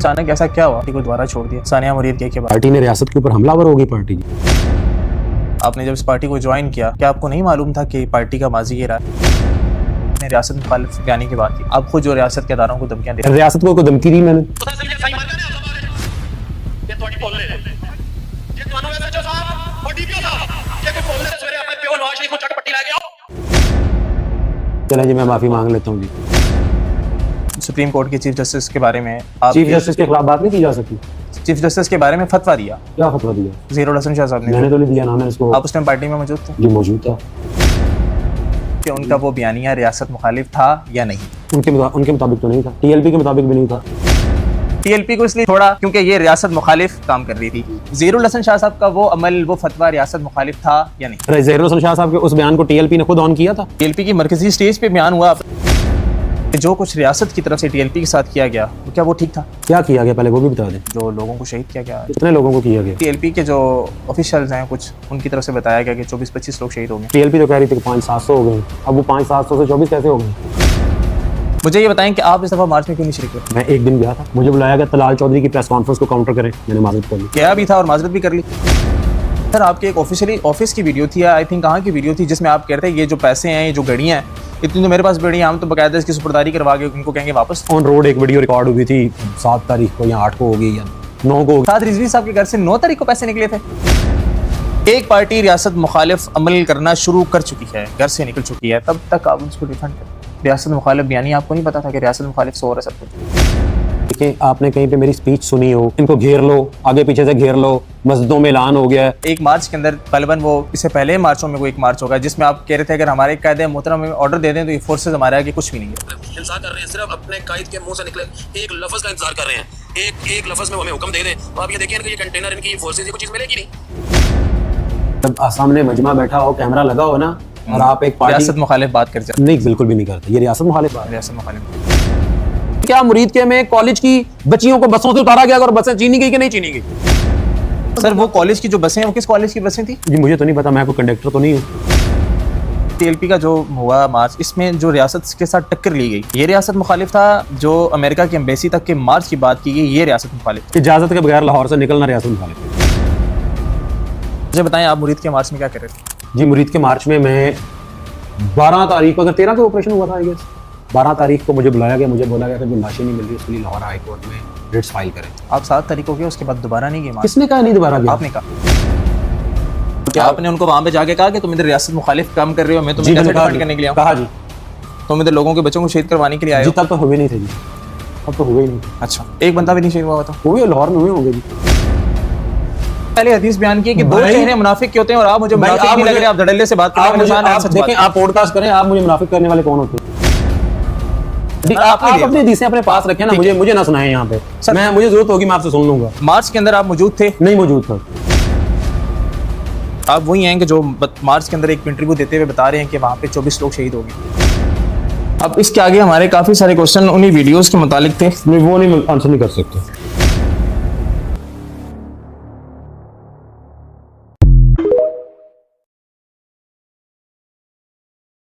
अचानक ऐसा क्या हुआ पार्टी को दोबारा छोड़ दिया सानिया मुरीद के बाद? पार्टी ने रियासत के ऊपर हमलावर हो गई पार्टी जी। आपने जब इस पार्टी को ज्वाइन किया, क्या आपको नहीं मालूम था कि पार्टी का माजी ये रहा है? रियासत मुखालिफ बयानी की बात की, आप खुद जो रियासत के अदारों को धमकियां दे, रियासत को धमकी दी मैंने। चलें जी, मैं माफी मांग लेता हूँ जी। सुप्रीम कोर्ट के चीफ जस्टिस के बारे में चीफ जस्टिस के खिलाफ बात नहीं की जा सकती। चीफ जस्टिस के बारे में फतवा दिया, क्या फतवा दिया? ज़हीरुल हसन शाह साहब ने। मैंने तो नहीं दिया, नाम है इसको। आप उस टाइम पार्टी में मौजूद थे? जी मौजूद था। कि उनका वो बयानिया रियासत मुखालिफ था या नहीं? उनके मुताबिक तो नहीं था, टीएलपी के मुताबिक भी नहीं था। टीएलपी को इसलिए छोड़ा क्योंकि ये रियासत मुखालिफ काम कर रही थी। ज़हीरुल हसन शाह साहब का वो अमल, वो फतवा रियासत मुखालिफ था या नहीं? ज़हीरुल हसन शाह साहब के उस बयान को टीएलपी ने खुद ऑन किया था। टीएलपी की मरकजी स्टेज पे बयान हुआ जो कुछ रियासत की तरफ से टीएलपी के साथ किया गया, तो क्या वो ठीक था? क्या किया गया पहले वो भी बता दें। जो लोगों को शहीद किया गया, कितने लोगों को किया गया? टीएलपी के जो ऑफिशियल्स हैं कुछ, उनकी तरफ से बताया गया कि 24-25 लोग शहीद हो गए। टीएलपी तो कह रही थी कि 500-700 हो गए, अब वो 500-700 से 24 कैसे हो गए? मुझे ये बताएं कि आप इस दफा मार्च में क्यों नहीं शरीक हुए? मैं एक दिन गया था, मुझे बुलाया गया तलाल चौधरी की प्रेस कॉन्फ्रेंस को काउंटर करें, मैंने माजरत कर ली। गया भी था और माजरत भी कर ली। सर आपके एक ऑफिशियली ऑफिस की वीडियो थी, आई थिंक कहाँ की वीडियो थी, जिसमें आप कह रहे थे ये जो पैसे हैं, ये जो गाड़ियाँ हैं, इतनी तो मेरे पास बड़ी, हम तो बकायदा इसकी सुपुर्दारी करवा के उनको कहेंगे वापस। ऑन रोड एक वीडियो रिकॉर्ड हुई थी 7 तारीख को या 8 को होगी या 9 को। साद रिजवी साहब के घर से 9 तारीख को पैसे निकले थे। एक पार्टी रियासत मुखालिफ अमल करना शुरू कर चुकी है, घर से निकल चुकी है, तब तक आप उसको डिफेंड करें। रियासत मुखालिफ बयानी आपको नहीं पता था कि रियासत मुखालिफ से हो रहा है सब कुछ? देखिए, आपने कहीं पे मेरी स्पीच सुनी हो, इनको घेर लो, आगे पीछे से घेर लो, मस्जिदों में ऐलान हो गया है। एक मार्च के अंदर गलबन वो इससे पहले मार्चों में कोई एक मार्च होगा जिसमें आप कह रहे थे अगर हमारे कायदे मोहतरम में ऑर्डर दे दें तो ये फोर्सेस हमारे आगे कुछ भी नहीं है। इंतजार कर रहे हैं, सिर्फ अपने कायद के मुंह से निकले एक लफ्ज का इंतजार कर रहे हैं। एक लफ्ज में वो हमें हुक्म दे दें तो आप ये देखिए कि ये कंटेनर, इनकी फोर्सेस, ये कुछ चीज मिलेगी नहीं। जब सामने मजमा बैठा हो, कैमरा लगा हो ना, और आप एक पार्टी रियासत मुखालिफ बात कर जाए। नहीं, बिल्कुल भी नहीं करते, ये रियासत मुखालिफ बात है। रियासत मुखालिफ क्या मुरीद के में कॉलेज की बच्चियों को बसों से उतारा गया और बसें चीनी गई कि नहीं चीनी गई? सर वो कॉलेज की जो बसें हैं वो किस कॉलेज की बसें थी? जी मुझे तो नहीं पता, मैं कोई कंडक्टर तो नहीं हूँ। टीएलपी का जो हुआ मार्च, इसमें जो रियासत के साथ टक्कर ली गई, ये रियासत मुखालिफ था? जो अमेरिका की एम्बेसी तक के मार्च की बात की गई, ये रियासत मुखालिफ? इजाजत के बगैर लाहौर से निकलना रियासत मुखालिफ। मुझे बताएं आप मुरीद के मार्च में क्या कर रहे थे? जी मुरीद के मार्च में मैं 12 तारीख को, अगर 13 को ऑपरेशन हुआ था आई गेस, 12 तारीख को मुझे बुलाया गया, मुझे बोला गया कि जो लाशें नहीं मिल रही उसके लिए लाहौर हाई कोर्ट में रिट्स फाइल करें। आप 7 तारीख को गए, उसके बाद दोबारा नहीं गए? किसने कहा नहीं दोबारा गया? आपने कहा। क्या आपने उनको वहां पे जाके कहा कि तुम इधर रियासत मुखालिफ काम कर रहे हो, मैं तुम्हें कैसे डिफेंड करने के लिए आऊं? कहा जी, तुम इधर लोगों के बच्चों को शहीद करवाने के लिए आए हो? तब तो हुए नहीं थे जी, अब तो हुए ही नहीं। अच्छा, एक बंदा भी नहीं शहीद हुआ था? हुए, लाहौर में हुए होंगे जी। पहले हदीस बयान की कि दो चेहरे मुनाफिक के होते हैं और आप मुझे मुनाफिक नहीं लग रहे, आप धड़ल्ले से बात कर रहे हैं। आप देखें, आप पॉडकास्ट करें, आप मुझे मुनाफिक करने वाले कौन होते हैं? आप अपनी हदीसें अपने पास रखें ना, मुझे ना सुनाएं यहाँ पे। मुझे जरूरत होगी मैं आपसे सुन लूंगा। मार्च के अंदर आप मौजूद थे? नहीं मौजूद था। आप वही हैं कि जो मार्च के अंदर एक इंटरव्यू देते हुए बता रहे हैं कि वहाँ पे 24 लोग शहीद हो गए। अब इसके आगे हमारे काफी सारे क्वेश्चन उन्हीं वीडियोस के मुतालिक थे, वो नहीं आंसर नहीं कर सकते।